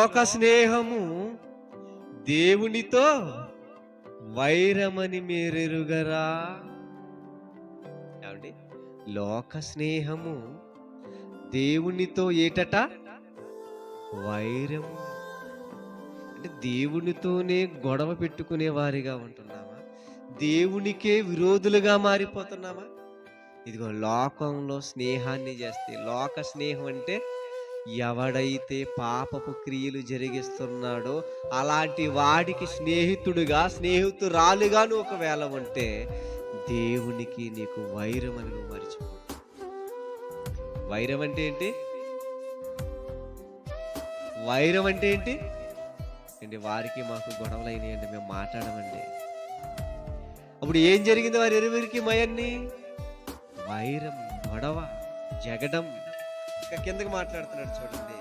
లోక స్నేహము దేవునితో వైరమని మీరెరుగరా. ఏమండి, లోక స్నేహము దేవునితో ఏటట వైరము. అంటే దేవునితోనే గొడవ పెట్టుకునే వారిగా ఉంటున్నామా? దేవునికే విరోధులుగా మారిపోతున్నామా? ఇదిగో లోకంలో స్నేహాన్ని చేస్తే, లోక స్నేహం అంటే ఎవడైతే పాపపు క్రియలు జరిగిస్తున్నాడో అలాంటి వాడికి స్నేహితుడుగా, స్నేహితురాలుగా నువ్వు ఒకవేళ ఉంటే దేవునికి నీకు వైరం అని నువ్వు మర్చిపో. వైరం అంటే ఏంటి? వైరం అంటే ఏంటి అండి? వారికి మాకు గొడవలు అయినాయండి, మేము మాట్లాడమండి. అప్పుడు ఏం జరిగింది? వారి ఇరువురికి మయన్ని వైరం, గొడవ, జగడం. ఇంకా కిందకి మాట్లాడుతున్నాడు చూడండి.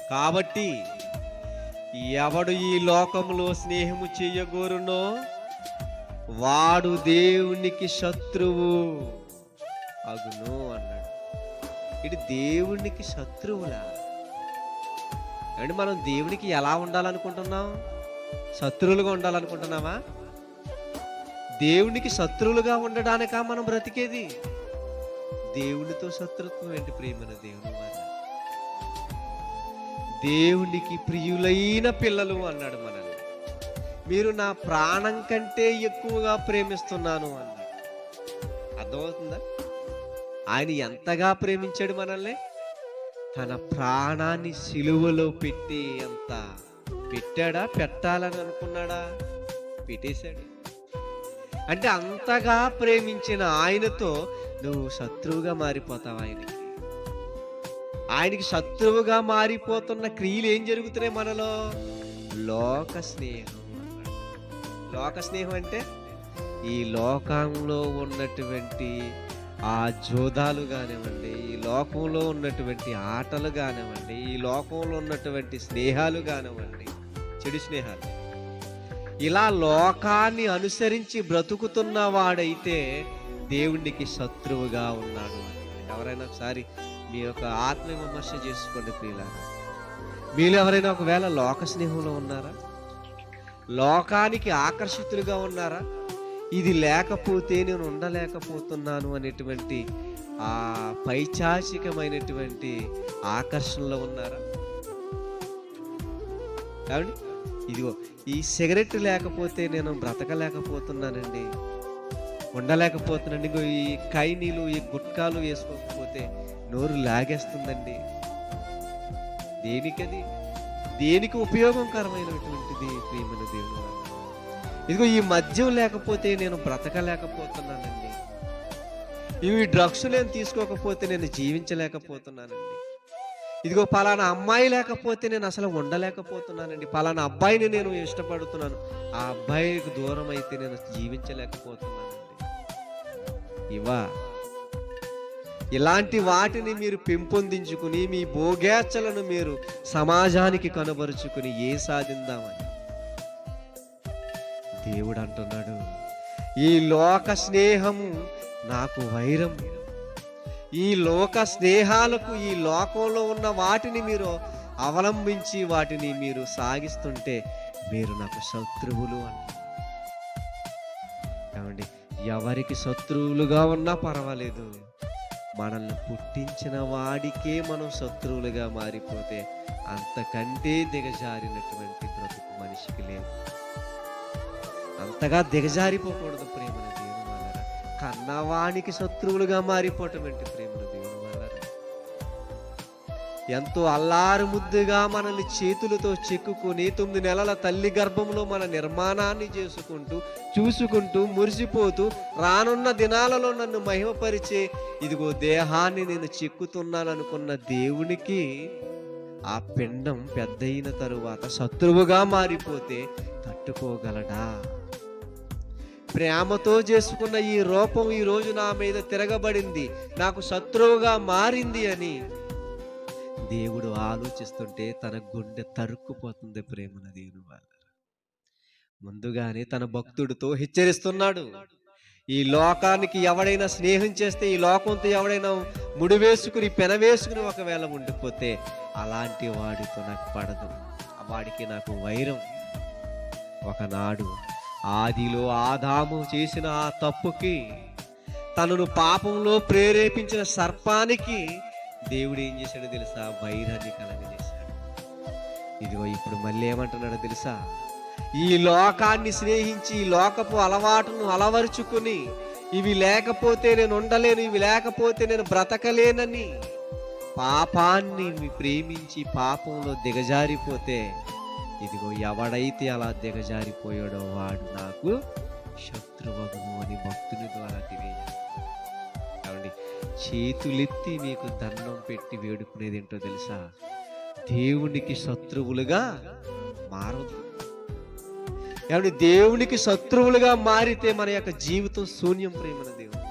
కాబట్టి ఎవడు ఈ లోకంలో స్నేహము చెయ్యగోరునో వాడు దేవునికి శత్రువు అగును అన్నాడు. ఇది దేవునికి శత్రువులా? అంటే మనం దేవునికి ఎలా ఉండాలనుకుంటున్నాం? శత్రువులుగా ఉండాలనుకుంటున్నామా? దేవునికి శత్రువులుగా ఉండడానికా మనం బ్రతికేది? దేవునితో శత్రుత్వం ఏంటి ప్రియమైన దేవుని వారు? దేవునికి ప్రియులైన పిల్లలు అన్నాడు మనల్ని. మీరు నా ప్రాణం కంటే ఎక్కువగా ప్రేమిస్తున్నాను అన్నాడు. అర్థమవుతుందా? ఆయన ఎంతగా ప్రేమించాడు మనల్ని? తన ప్రాణాన్ని సిలువలో పెట్టి ఎంత పెట్టాడా? పెట్టాలని అనుకున్నాడా? పెట్టేశాడు. అంటే అంతగా ప్రేమించిన ఆయనతో నువ్వు శత్రువుగా మారిపోతావు. ఆయనకి శత్రువుగా మారిపోతున్న క్రియలు ఏం జరుగుతున్నాయి మనలో? లోక స్నేహం. లోక స్నేహం అంటే ఈ లోకంలో ఉన్నటువంటి ఆ జోదాలు కానివ్వండి, ఈ లోకంలో ఉన్నటువంటి ఆటలు కానివ్వండి, ఈ లోకంలో ఉన్నటువంటి స్నేహాలు కానివ్వండి, చెడు స్నేహాలు, ఇలా లోకాన్ని అనుసరించి బ్రతుకుతున్న వాడైతే దేవునికి శత్రువుగా ఉన్నాడు. ఎవరైనా ఒకసారి మీ యొక్క ఆత్మ విమర్శ చేసుకోండి ప్రియులారా. మీరు ఎవరైనా ఒకవేళ లోక స్నేహంలో ఉన్నారా? లోకానికి ఆకర్షితులుగా ఉన్నారా? ఇది లేకపోతే నేను ఉండలేకపోతున్నాను అనేటువంటి ఆ పైచాచికమైనటువంటి ఆకర్షణలో ఉన్నారా? ఏమండి, ఇదిగో ఈ సిగరెట్ లేకపోతే నేను బ్రతకలేకపోతున్నానండి, ఉండలేకపోతున్నాండి. ఇంకో ఈ కైనీలు, ఈ గుట్కాలు వేసుకోకపోతే నోరు లాగేస్తుందండి. దేనికది? దేనికి ఉపయోగకరమైనటువంటిది ప్రియమైన దేవుని వల్ల? ఇదిగో ఈ మద్యం లేకపోతే నేను బ్రతకలేకపోతున్నానండి, ఇవి డ్రగ్స్ నేను తీసుకోకపోతే నేను జీవించలేకపోతున్నానండి, ఇదిగో పలానా అమ్మాయి లేకపోతే నేను అసలు ఉండలేకపోతున్నానండి, పలానా అబ్బాయిని నేను ఇష్టపడుతున్నాను, ఆ అబ్బాయికి దూరం అయితే నేను జీవించలేకపోతున్నానండి. ఇలాంటి వాటిని మీరు పెంపొందించుకుని మీ భోగేచ్ఛలను మీరు సమాజానికి కనబరుచుకుని ఏ సాధిందామని దేవుడు అంటున్నాడు, ఈ లోక స్నేహము నాకు వైరం. ఈ లోక స్నేహాలకు, ఈ లోకంలో ఉన్న వాటిని మీరు అవలంబించి వాటిని మీరు సాగిస్తుంటే మీరు నాకు శత్రువులు అంటారు. ఏమండి, ఎవరికి శత్రువులుగా ఉన్నా పర్వాలేదు, మనల్ని పుట్టించిన వాడికే మనం శత్రువులుగా మారిపోతే అంతకంటే దిగజారినటువంటి బ్రతుకు మనిషికి లేదు. అంతగా దిగజారిపోకూడదు ప్రేమను దేవుని వాళ్ళరా. కన్నవానికి శత్రువులుగా మారిపోవటం ఏంటి ప్రేమను దేవుని వాళ్ళరా? ఎంతో అల్లారు ముద్దుగా మనల్ని చేతులతో చెక్కుకొని 9 నెలల తల్లి గర్భంలో మన నిర్మాణాన్ని చేసుకుంటూ, చూసుకుంటూ, మురిసిపోతూ, రానున్న దినాలలో నన్ను మహిమపరిచే ఇదిగో దేహాన్ని నేను చెక్కుతున్నాననుకున్న దేవునికి ఆ పిండం పెద్దయిన తరువాత శత్రువుగా మారిపోతే తట్టుకోగలడా? ప్రేమతో చేసుకున్న ఈ రూపం ఈ రోజు నా మీద తిరగబడింది, నాకు శత్రువుగా మారింది అని దేవుడు ఆలోచిస్తుంటే తన గుండె తరుక్కుపోతుంది ప్రేమన దేవుని వాళ్ళ. ముందుగానే తన భక్తుడితో హెచ్చరిస్తున్నాడు, ఈ లోకానికి ఎవడైనా స్నేహం చేస్తే, ఈ లోకంతో ఎవడైనా ముడివేసుకుని పెనవేసుకుని ఒకవేళ ఉండిపోతే, అలాంటి వాడితో నాకు పడదు, వాడికి నాకు వైరం. ఒకనాడు ఆదిలో ఆదాము చేసిన ఆ తప్పుకి, తనను పాపంలో ప్రేరేపించిన సర్పానికి దేవుడు ఏం చేశాడో తెలుసా? వైరాన్ని కలగజేశాడు. ఇదిగో ఇప్పుడు మళ్ళీ ఏమంటున్నాడో తెలుసా? ఈ లోకాన్ని స్నేహించి, ఈ లోకపు అలవాటును అలవరుచుకుని, ఇవి లేకపోతే నేను ఉండలేను, ఇవి లేకపోతే నేను బ్రతకలేనని పాపాన్ని ప్రేమించి పాపంలో దిగజారిపోతే, ఇదిగో ఎవడైతే అలా దిగజారిపోయాడో వాడు నాకు శత్రువగును అని భక్తుని ద్వారా తెలియజేస్తాడు. కాబట్టి చేతులెత్తి మీకు దండం పెట్టి వేడుకునేది ఏంటో తెలుసా? దేవునికి శత్రువులుగా మారదు. కాబట్టి దేవునికి శత్రువులుగా మారితే మన యొక్క జీవితం శూన్యం. ప్రేమన దేవుడు,